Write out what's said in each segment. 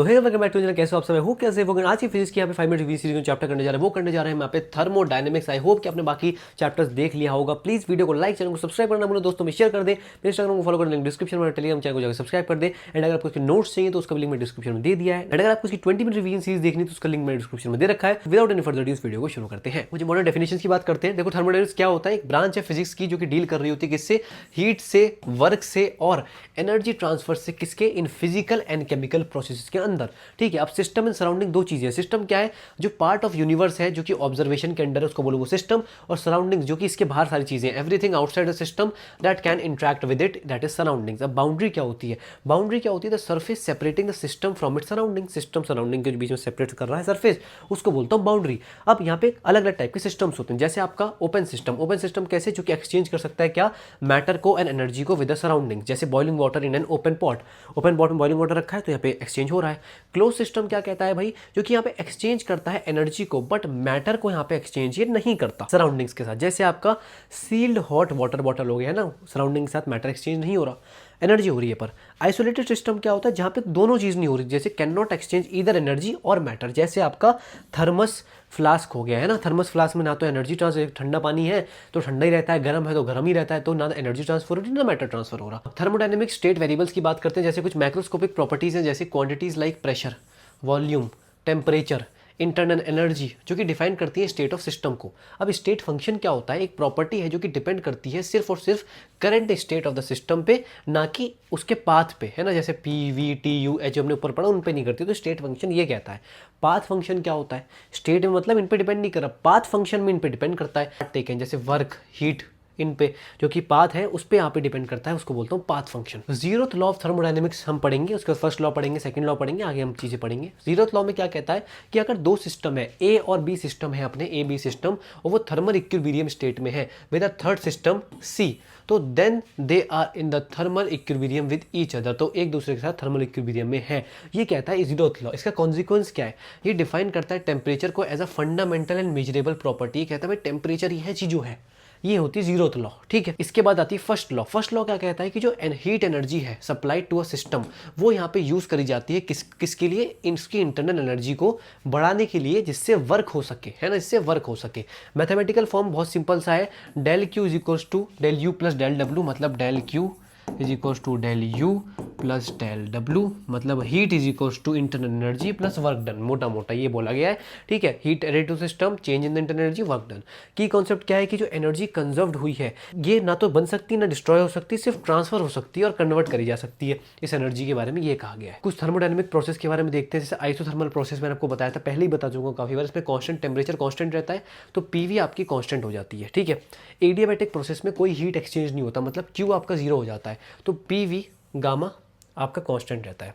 तो hey welcome back to channel. कैसे हो आप सब? हो कैसे वो आज की फिजिक्स की यहाँ पे 5 मिनट सीरीज में चैप्टर करने जा रहे हैं। वो करने जा रहे हैं यहाँ पे थर्मोडायनेमिक्स। आई होप कि आपने बाकी चैप्टर्स देख लिया होगा। प्लीज वीडियो को लाइक, चैनल को सब्सक्राइब करना भूलो, दोस्तों में शेयर कर दे, मेरे इंस्टाग्राम को फॉलो कर लिंक डिस्क्रिप्शन में, टेलीग्राम चैनल को जाकर सब्सक्राइब कर दे। एंड अगर आपको इसके नोट्स चाहिए तो उसका लिंक मैं डिस्क्रिप्शन में दे दिया है। एंड अगर आपको इसकी 20 मिनट रिवीजन सीरीज देखनी तो उसका लिंक मैंने डिस्क्रिप्शन में दे रखा है। विदाउट एनी फर्दर इस वीडियो को शुरू करते हैं। मुझे मॉडर्न डेफिनेशन की बात करते हैं। देखो, थर्मोडायनेमिक्स क्या होता है? एक ब्रांच है फिजिक्स की जो कि डील कर रही होती है किससे? हीट से, वर्क से और एनर्जी ट्रांसफर से। किसके? In physical and chemical process के अंदर। ठीक है। अब सिस्टम एंड सराउंडिंग दो चीजें। सिस्टम क्या है? जो पार्ट ऑफ यूनिवर्स है, जो कि ऑब्जर्वेशन के अंडर है, उसको बोलो वो सिस्टम। और सराउंडिंग्स जो कि इसके बाहर सारी चीजें, everything outside the system that can interact with it, that is surroundings. अब बाउंड्री क्या होती है? बाउंड्री क्या होती है? The surface separating the system from it surrounding. System surrounding के बीच में सेपरेट कर रहा है सरफेस, उसको बोलता हूं बाउंड्री। अब यहाँ पे अलग अलग टाइप के सिस्टम्स होते हैं। जैसे आपका ओपन सिस्टम। ओपन सिस्टम कैसे? जो कि एक्सचेंज कर सकता है क्या? मैटर को एंड एनर्जी को विद द सराउंडिंग। जैसे boiling water in an open pot. Open pot में बॉइलिंग वाटर रखा है तो यहाँ पे एक्सचेंज हो रहा है। क्लोज सिस्टम क्या कहता है भाई? जो कि यहाँ पे एक्सचेंज करता है एनर्जी को, बट मैटर को यहाँ पे एक्सचेंज ये नहीं करता सराउंडिंग्स के साथ। जैसे आपका सील्ड हॉट वाटर बॉटल हो गया है ना, सराउंडिंग के साथ मैटर एक्सचेंज नहीं हो रहा, एनर्जी हो रही है। पर आइसोलेटेड सिस्टम क्या होता है? जहाँ पे दोनों चीज़ नहीं हो रही, जैसे can not exchange either energy और मैटर। जैसे आपका थर्मस फ्लास्क हो गया है ना, थर्मस फ्लास्क में ना तो एनर्जी ट्रांसफर, ठंडा पानी है तो ठंडा ही रहता है, गर्म है तो गर्म ही रहता है, तो ना एनर्जी ट्रांसफर हो रही ना मैटर ट्रांसफर हो रहा। थर्मोडायनेमिक स्टेट वेरिएबल्स की बात करते हैं। जैसे कुछ मैक्रोस्कोपिक प्रॉपर्टीज हैं, जैसे quantities like pressure, volume, temperature, internal energy, जो कि डिफाइन करती है स्टेट ऑफ सिस्टम को। अब स्टेट फंक्शन क्या होता है? एक प्रॉपर्टी है जो कि डिपेंड करती है सिर्फ और सिर्फ current state of the system पे, ना कि उसके पाथ पे, है ना। जैसे P V T U H हमने ऊपर पढ़ा, उन पे नहीं करती। तो स्टेट फंक्शन ये कहता है। पाथ फंक्शन क्या होता है? स्टेट में मतलब इन पे डिपेंड नहीं कर रहा, पाथ फंक्शन में इन पे डिपेंड करता है। टेकन जैसे वर्क, हीट, इन पे जो कि पाथ है उस पे यहाँ पे डिपेंड करता है, उसको बोलता हूँ path function. Zeroth law of thermodynamics हम पढ़ेंगे, उसके बाद फर्स्ट लॉ पढ़ेंगे, सेकंड लॉ पढ़ेंगे, आगे हम चीजें पढ़ेंगे। जीरोथ लॉ में क्या कहता है कि अगर दो सिस्टम है, ए और बी सिस्टम है, अपने ए बी सिस्टम, और वो थर्मल इक्विलिब्रियम स्टेट में है with a third system C, तो then they are in the thermal equilibrium with each other. तो एक दूसरे के साथ थर्मल इक्विलिब्रियम में है। ये कहता है जीरोथ लॉ। इसका कॉन्सिक्वेंस क्या है? ये डिफाइन करता है टेम्परेचर को as a fundamental and measurable property. कहता है भाई टेम्परेचर ही है चीजों है। ये होती है जीरोथ लॉ। ठीक है। इसके बाद आती है फर्स्ट लॉ। फर्स्ट लॉ क्या कहता है कि जो हीट एनर्जी है सप्लाइड टू अ सिस्टम, वो यहाँ पे यूज करी जाती है किसके लिए? इसकी इंटरनल एनर्जी को बढ़ाने के लिए, जिससे वर्क हो सके, है ना, जिससे वर्क हो सके। मैथमेटिकल फॉर्म बहुत सिंपल सा है। Del Q is equals to del U plus del W, मतलब del Q is equals to del U plus del W, मतलब heat is equals to internal energy plus work done. मोटा मोटा ये बोला गया है। ठीक है। Heat added to system, change in the internal energy, work done. की कॉन्सेप्ट क्या है कि जो एनर्जी कंजर्व्ड हुई है, ये ना तो बन सकती ना डिस्ट्रॉय हो सकती, सिर्फ ट्रांसफर हो सकती है और कन्वर्ट करी जा सकती है। इस एनर्जी के बारे में ये कहा गया है। कुछ थर्मोडायनेमिक प्रोसेस के बारे में देखते हैं। जैसे आइसोथर्मल प्रोसेस मैंने आपको बताया था, पहले ही बता चुका हूं काफी बार। इसमें कांस्टेंट टेम्परेचर कांस्टेंट रहता है, तो पीवी आपकी कांस्टेंट हो जाती है। ठीक है। एडियाबैटिक प्रोसेस में कोई हीट एक्सचेंज नहीं होता, मतलब क्यू आपका जीरो हो जाता है, तो पीवी गामा आपका कांस्टेंट रहता है।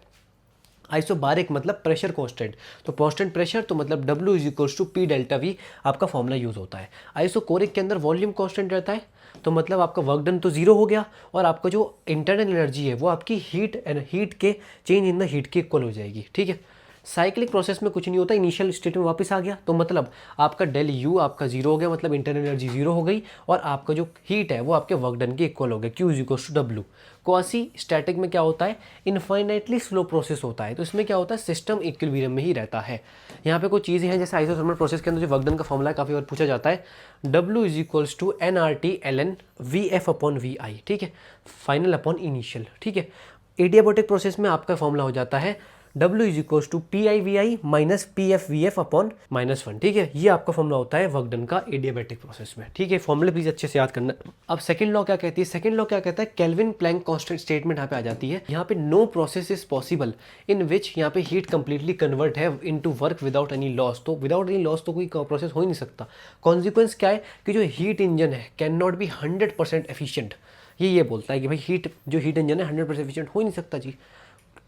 आइसोबारिक मतलब प्रेशर कांस्टेंट, तो कांस्टेंट प्रेशर, तो मतलब W is equals to P delta V आपका फॉर्मूला यूज होता है। आइसोकोरिक के अंदर वॉल्यूम कांस्टेंट रहता है, तो मतलब आपका वर्क डन तो जीरो हो गया, और आपका जो इंटरनल एनर्जी है वो आपकी हीट के चेंज इन द हीट के इक्वल हो जाएगी। ठीक है। साइक्लिक प्रोसेस में कुछ नहीं होता, इनिशियल स्टेट में वापस आ गया, तो मतलब आपका डेल यू आपका जीरो हो गया, मतलब इंटरनल एनर्जी जीरो हो गई, और आपका जो हीट है वो आपके वर्क डन के इक्वल हो गया, Q is equal to W. Quasi static में क्या होता है? इनफाइनाइटली स्लो प्रोसेस होता है, तो इसमें क्या होता है? सिस्टम इक्विलिब्रियम में ही रहता है। यहाँ पे कुछ चीज़ें हैं, जैसे आइसोथर्मल प्रोसेस के अंदर जो वर्क डन का फॉर्मूला है, काफ़ी बार पूछा जाता है, W is equals to NRT ln VF upon VI। ठीक है। Final upon initial. ठीक है। एडियाबैटिक प्रोसेस में आपका फॉर्मूला हो जाता है W is equals to PIVI minus PFVF upon -1। ठीक है। ये आपका फॉर्मूला होता है वर्क डन का एडियाबैटिक प्रोसेस में। ठीक है। फॉर्मूले प्लीज अच्छे से याद करना। अब सेकंड लॉ क्या कहती है? सेकंड लॉ क्या कहता है? केल्विन प्लैंक कांस्टेंट स्टेटमेंट यहाँ पे आ जाती है। यहाँ पे no process is possible in which यहाँ पे हीट कंप्लीटली कन्वर्ट है into work without any loss. तो विदाउट एनी लॉस तो कोई प्रोसेस हो ही नहीं सकता। कॉन्सिक्वेंस क्या है कि जो हीट इंजन है कैन नॉट बी 100% एफिशिएंट। ये बोलता है कि भाई हीट इंजन है 100% एफिशिएंट हो ही नहीं सकता जी।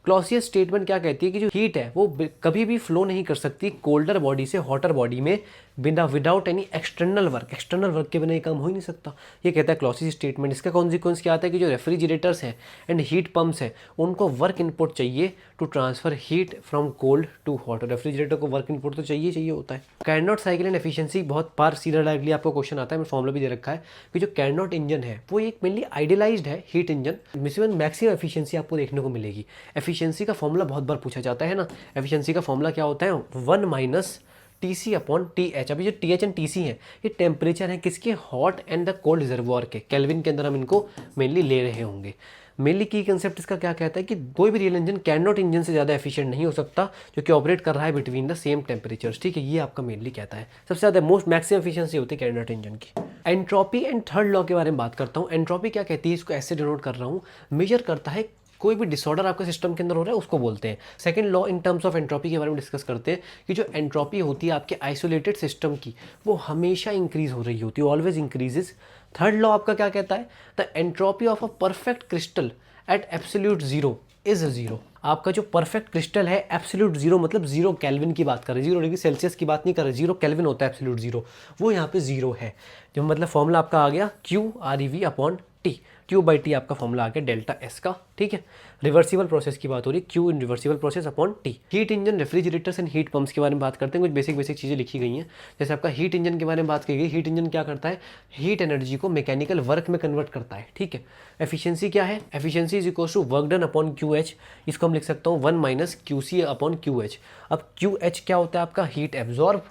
क्लॉसियस स्टेटमेंट क्या कहती है कि जो हीट है वो कभी भी फ्लो नहीं कर सकती कोल्डर बॉडी से हॉटर बॉडी में विदाउट एनी एक्सटर्नल वर्क के बिना ये काम हो ही नहीं सकता। ये कहता है क्लॉसियस स्टेटमेंट। इसका कॉन्सिक्वेंस क्या आता है कि जो रेफ्रिजरेटर्स हैं एंड हीट पंप्स हैं, उनको वर्क इनपुट चाहिए to transfer heat from cold to hot. Refrigerator को वर्क इनपुट तो चाहिए होता है। कैरनॉट साइकिल एंड एफिशिएंसी बहुत बार सीधा डायरेक्टली आपको क्वेश्चन आता है, मैं फॉर्मुला भी दे रखा है कि जो कैरनॉट इंजन है वो एक मेनली आइडियलाइज्ड है हीट इंजन, मैक्सिमम एफिशिएंसी आपको देखने को मिलेगी। एफिशिएंसी का फॉर्मुला बहुत बार पूछा जाता है ना, एफिशिएंसी का फॉर्मुला क्या होता है, 1 माइनस TC अपॉन TH। अभी जो TH एंड TC हैं ये टेम्परेचर है किसके, hot and the cold reservoir के, केल्विन के अंदर हम इनको मेनली ले रहे होंगे। मेनली की कंसेप्ट इसका क्या कहता है कि कोई भी रियल इंजन कैरनॉट इंजन से ज़्यादा एफिशिएंट नहीं हो सकता जो कि ऑपरेट कर रहा है बिटवीन द सेम टेम्परेचर्स, ठीक है, ये आपका मेनली कहता है। सबसे ज़्यादा मोस्ट मैक्सिमम एफिशिएंसी होती है कैरनॉट इंजन की। एंट्रोपी एंड थर्ड लॉ के बारे में बात करता हूँ। एंट्रोपी क्या कहती है, इसको ऐसे डिनोट कर रहा हूँ, मेजर करता है कोई भी डिसऑर्डर आपके सिस्टम के अंदर हो रहा है उसको बोलते हैं। Second law in terms of entropy के बारे में डिस्कस करते हैं कि जो एंट्रोपी होती है आपके आइसोलेटेड सिस्टम की वो हमेशा इंक्रीज हो रही होती है, ऑलवेज इंक्रीजेस। थर्ड लॉ आपका क्या कहता है, the entropy of a perfect crystal at absolute zero is zero. आपका जो परफेक्ट क्रिस्टल है एब्सोल्यूट जीरो मतलब जीरो केल्विन की बात कर रहे हैं, 0 डिग्री सेल्सियस की बात नहीं कर रहे, जीरो केल्विन होता है एब्सोल्यूट जीरो, वो यहाँ पे जीरो है। जो मतलब फॉर्मूला आपका आ गया QReV अपॉन T, Q/T आपका फॉर्मूला आ गया डेल्टा S का, ठीक है। रिवर्सिबल प्रोसेस की बात हो रही है, Q in reversible process upon T। Heat engine, refrigerators and heat pumps के बारे में बात करते हैं। कुछ बेसिक चीज़ें लिखी गई हैं, जैसे आपका हीट इंजन के बारे में बात की गई। हीट इंजन क्या करता है, हीट एनर्जी को मैकेनिकल वर्क में कन्वर्ट करता है, ठीक है। एफिशिएंसी क्या है, efficiency is equal to work done upon QH, इसको हम लिख सकता हूँ 1 माइनस QC अपॉन QH। अब QH क्या होता है आपका, हीट एब्जॉर्ब,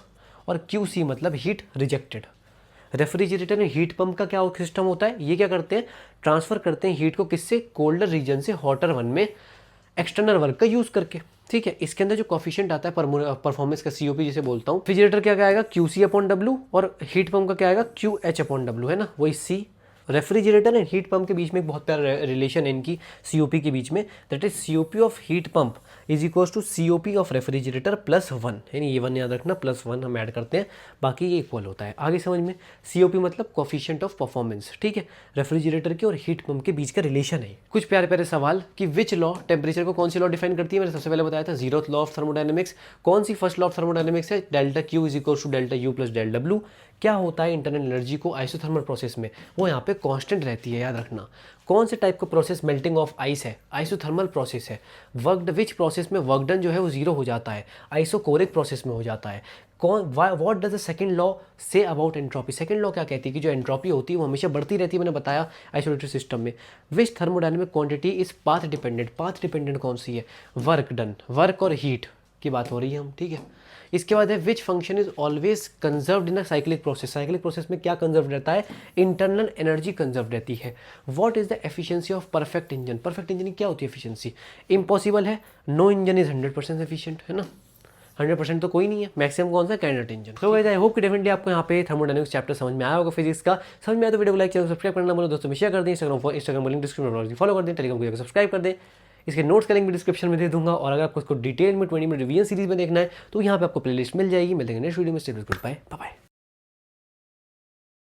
और QC मतलब हीट रिजेक्टेड। रेफ्रिजरेटर में हीट पंप का क्या सिस्टम होता है, ये क्या करते हैं, ट्रांसफर करते हैं हीट को किससे, कोल्डर रीजन से हॉटर वन में एक्सटर्नल वर्क का यूज करके, ठीक है। इसके अंदर जो कॉफिशिएंट आता है परफॉर्मेंस का, COP जिसे बोलता हूँ। रेफ्रिजरेटर क्या आएगा, QC अपॉन W, और हीट पंप का क्या आएगा, QH अपॉन W, है ना, वही C। Refrigerator and heat pump के बीच में एक बहुत प्यारा रिलेशन है इनकी COP के बीच में, that is COP of heat pump is equals to COP of refrigerator +1, यानी ये 1 याद रखना, +1 हम ऐड करते हैं, बाकी ये इक्वल होता है। आगे समझ में, COP मतलब कोफिशिएंट ऑफ परफॉर्मेंस, ठीक है। रेफ्रिजरेटर के और हीट पंप के बीच का रिलेशन है। कुछ प्यारे प्यारे सवाल कि विच लॉ टेम्परेचर को कौन सी लॉ डिफाइन करती है, मैंने सबसे पहले बताया था 0th लॉ ऑफ थर्मोडायनेमिक्स। कौन सी फर्स्ट लॉ ऑफ थर्मोडायनेमिक्स है, delta Q is equal to delta U plus delta W। क्या होता है इंटरनल एनर्जी को आइसोथर्मल प्रोसेस में, वो यहाँ पे कांस्टेंट रहती है, याद रखना। कौन से टाइप का प्रोसेस मेल्टिंग ऑफ आइस है, आइसोथर्मल प्रोसेस है। वर्क विच प्रोसेस में वर्क डन जो है वो 0 हो जाता है, आइसोकोरिक प्रोसेस में हो जाता है। What does the second law say about entropy, second law क्या कहती है कि जो एंट्रोपी होती है वो हमेशा बढ़ती रहती है, मैंने बताया आइसोलेटेड सिस्टम में। Which thermodynamic quantity is path dependent, path dependent कौन सी है, वर्क डन, वर्क और हीट की बात हो रही है हम, ठीक है। इसके बाद है which function is always conserved in a cyclic process, cyclic process में क्या कंजर्व रहता है, इंटरनल एनर्जी कंजर्व रहती है। What is the efficiency of perfect engine, perfect engine की क्या होती है एफिशिएंसी, इम्पॉसिबल है, नो इंजन इज 100% एफिशिएंट, है ना, 100% तो कोई नहीं है, मैक्सिमम कौन सा, कैरनॉट इंजन। तो गाइस आई होप कि डेफिनेटली आपको यहाँ पे थर्मोडायनेमिक्स चैप्टर समझ में आया होगा, फिजिक्स का समझ में आया तो वीडियो को लाइक चैनल सब्सक्राइब करना बोलो, दोस्तों में शेयर कर दें, इंस्टाग्राम लिंक डिस्क्रिप्शन में फॉलो कर दें, टेलीग्राम को सब्सक्राइब कर दें। इसके नोट्स का लिंक भी डिस्क्रिप्शन में दे दूंगा, और अगर आपको इसको डिटेल में 20 मिनट रिवीजन सीरीज में देखना है तो यहाँ पे आपको प्लेलिस्ट मिल जाएगी। मिलते हैं नेक्स्ट वीडियो में, stay tuned, goodbye, bye.